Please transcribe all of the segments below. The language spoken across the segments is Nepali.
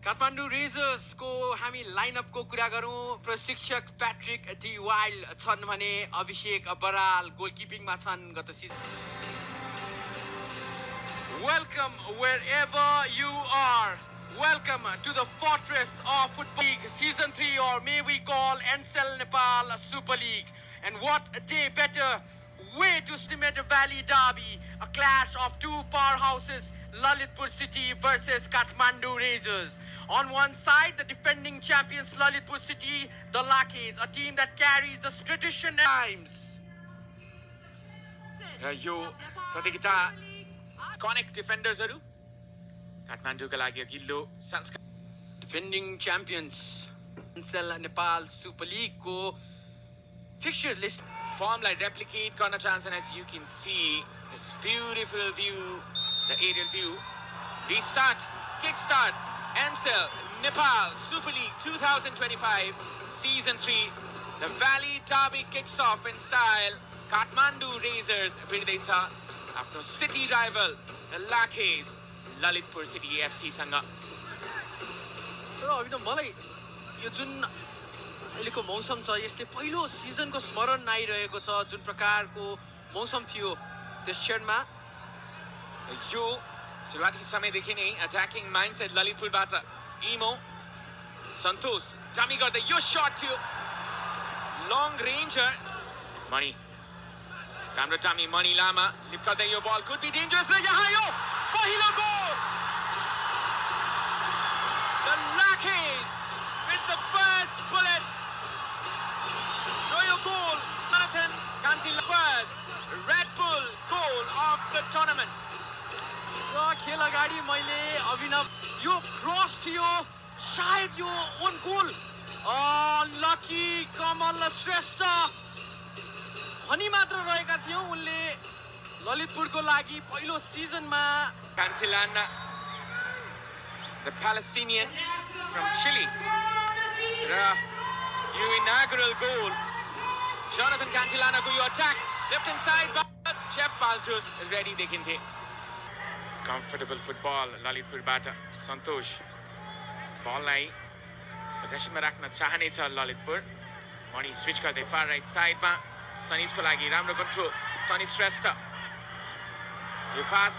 काठमाडौँ रेजर्स को हामी लाइनअप को कुरा गरौँ प्रशिक्षक पैट्रिक डी वाइल्ड छन् भने अभिषेक बराल गोलकिपिङमा छन् गत season Welcome wherever you are. Welcome to the fortress of Football League Season 3, or may we call Ncell Nepal Super League. And what a day better way to estimate a Valley derby, a clash of two powerhouses, Lalitpur City versus Kathmandu Razors. On one side, the defending champions Lalitpur City, the Lakis, a team that carries the tradition times. यो प्रतियोगिता कनेक्ट डिफेन्डर्सहरु काठमाडौँका लागि अघिल्लो संस्कार Defending champions Ncell Nepal Super League को fixture list फर्मलाई रेप्लिकेट गर्न चाहन्छन्. as you can see this beautiful view, the aerial view. Restart, kickstart, Ncell Nepal Super League 2025 Season 3. The Valley Derby kicks off in style. Kathmandu Razors भिड्दैछ आफ्नो city rival the Lakis Lalitpur city FC सँग. अभिनव मलाई यो जुन अहिलेको मौसम छ यसले पहिलो सिजनको स्मरण आइरहेको छ. जुन प्रकारको मौसम थियो त्यस क्षणमा यो सुरुवाती समयदेखि नै अट्याकिङ माइन्डसेट ललितपुरबाट इमो सन्तोष डमी गर्दै यो शट थियो लङ रेन्जर मणि राम्रो डमी मणि लामा लिप्काउँदै यो बल कुड बी डेन्जरस र यहाँ यो पहिलो goal. The Lakis with the first bullet. Royal goal, Jonathan Kansila first Red Bull goal of the tournament. र खेल अगाडि मैले अभिनव यो क्रस थियो सायद यो ओन गोल लकी कमल श्रेष्ठ भनी मात्र रहेका थियौं. उनले ललितपुरको लागि पहिलो सिजनमा Cantilana, the Palestinian from Chile. Your inaugural goal. Jonathan Cantilana को यो attack left hand side but Jeff Baltus ready देखिन्थे. Comfortable football ललितपुरबाट सन्तोष बललाई पोजेसनमा राख्न चाहने छ ललितपुर. मणि स्विच गर्दै फार राइट साइडमा सनिसको लागि राम्रो कन्ट्रोल सनी श्रेष्ठ. यो पास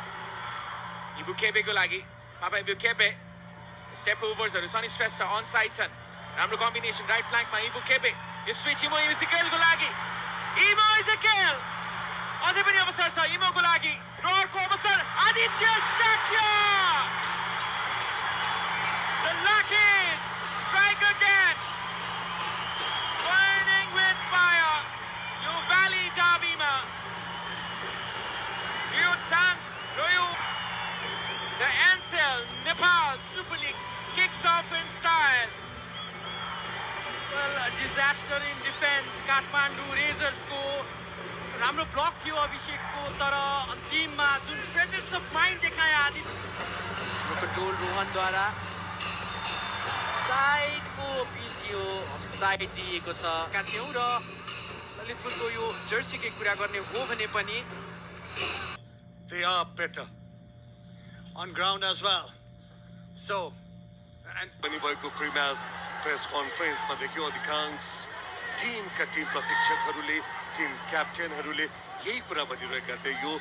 इबुकेबेको लागि पापा इबुकेबे स्टेप ओभर्सहरु सनी श्रेष्ठ अन साइड छन्. राम्रो कम्बिनेसन राइट फ्ल्याङ्कमा इबुकेबे यो स्विच इमो इजिकेलको लागि इमो इजिकेल अझै पनि अवसर छ इमोको लागि. रोडको अवसर Aditya Shakya. The Lakis strike again, burning with fire. यो Valley derby मा यो dance यो the Ncell Nepal Super League kicks off in style. well, a disaster in defense. Kathmandu Rayzrs को राम्रो ब्लक थियो अभिषेकको तर अन्तिममा जुन प्रेजेन्स अफ माइन्ड देखाए आदित्य कन्ट्रोल रोहनद्वारा साइडको पिल थियो अफसाइड दिएको छ का थियौं र ललितपुरको यो जर्सीकै कुरा गर्ने हो भने पनि they are better on ground as well. So and पनि भएको प्रिम्याच प्रेस कन्फरेन्समा देखियो अधिकांश टिमका टिम प्रशिक्षकहरूले टिम क्याप्टेनहरूले यही कुरा भनिरहेका थिए यो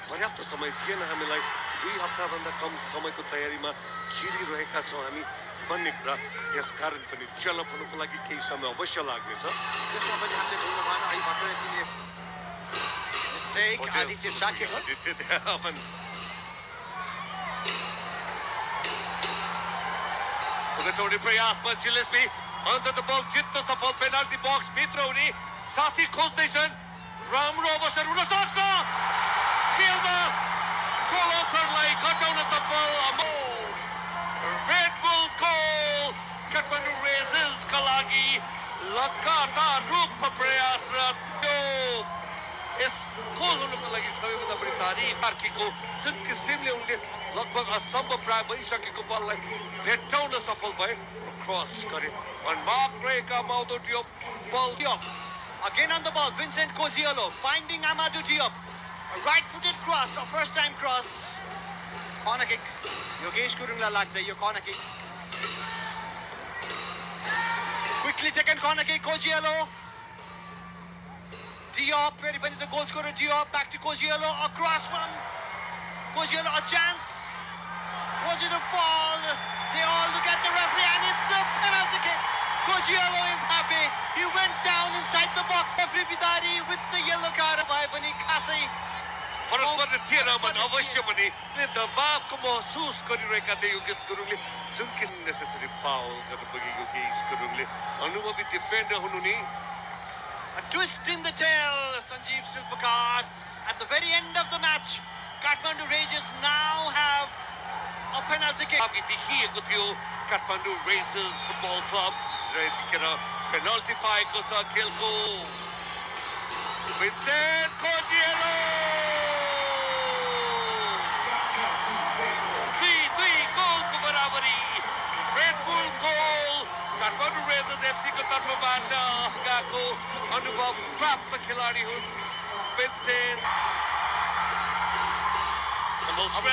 पर्याप्त समय थिएन हामीलाई 2 हप्ताभन्दा कम समयको तयारीमा खेलिरहेका छौँ हामी भन्ने कुरा. यसकारण पनि डेभलप हुनुको लागि केही समय अवश्य लाग्नेछ. त्यसमा पनि हामीले भुल्नु भएन है भर्खरै तिमीले मिस्टेक आदित्य शाक्य उनीहरूले प्रयासमा जिलेस्पी अन्त त बल जित्न सफल. पेनाल्टी बक्स भित्र हुने साथी खोज्दैछन्. राम्रो अवसर हुन सक्छ खेलमा गोल अवसरलाई घटाउन सफल. रेड बुल गोल काठमाडौँ रेजर्सका लागि लगातार रूपमा प्रयासरत. यस गोल हुनुको लागि सबैभन्दा बढी तारिफ अर्कीको जुन किसिमले उनले लगभग असम्भव प्राय भइसकेको बललाई भेट्टाउन सफल भए. क्रस गरे अनमार्क रहेका Maudo Diop ball Diop. Again on the ball, Vincent Koziolo finding Amadou Diop. A right-footed cross, a first-time cross. Corner kick. Yogesh Kurungla लाग्दै यो corner kick. Quickly taken corner kick, Kojielo. Diop, very funny, the goal scorer Diop, back to Kojielo, across one. Kojielo, a chance. Was it a fall? They all look at the referee and it's a penalty kick. Kojielo is happy. He went down inside the box. Referee Bidari with the yellow card. Bhai pani khasai फरक पर्ने थिएन भने अवश्य पनि दबावको महसुस गरिरहेका थिए योगेश गुरुङले जुन कि नेसेसरी फाउल गर्न पुगे योगेश गुरुङले अनुभवी डिफेन्डर हुनु नि A twist in the tail, Sanjeev Silpakar. At the very end of the match, Kathmandu Rangers now have a penalty kick. अघि देखिएको थियो काठमाडौँ रेजर्स फुटबल क्लब र यतिखेर पेनल्टी पाएको छ खेलको विन्सेन्ट कोजिएलो दुई गोलको बराबरी Red Bull goal Kathmandu Rayzrs FC को तर्फबाट गएको अनुभव प्राप्त खेलाडी हुन् विन्सेन्ट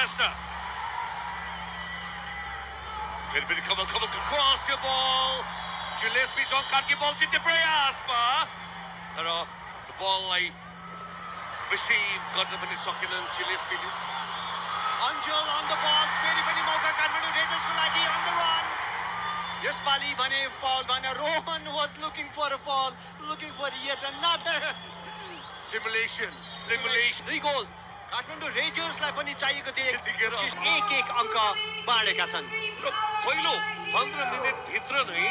श्रेष्ठ फेरि कमल क्रस यो बल Gillespie Zonkarki ball जित्ने प्रयासमा तर बललाई रिसिभ गर्न पनि सकेनन् Gillespie Anjul on the ball, फेरि पनि मौका काठमाडौँ रेजर्सको लागि on the run. यसपालि भने fall भने Rohan was looking for a fall, looking for yet another simulation दुई गोल काठमाडौँ रेजर्सलाई पनि चाहिएको थियो एक अङ्क बाँडेका छन् र पहिलो 15 मिनेट भित्र नै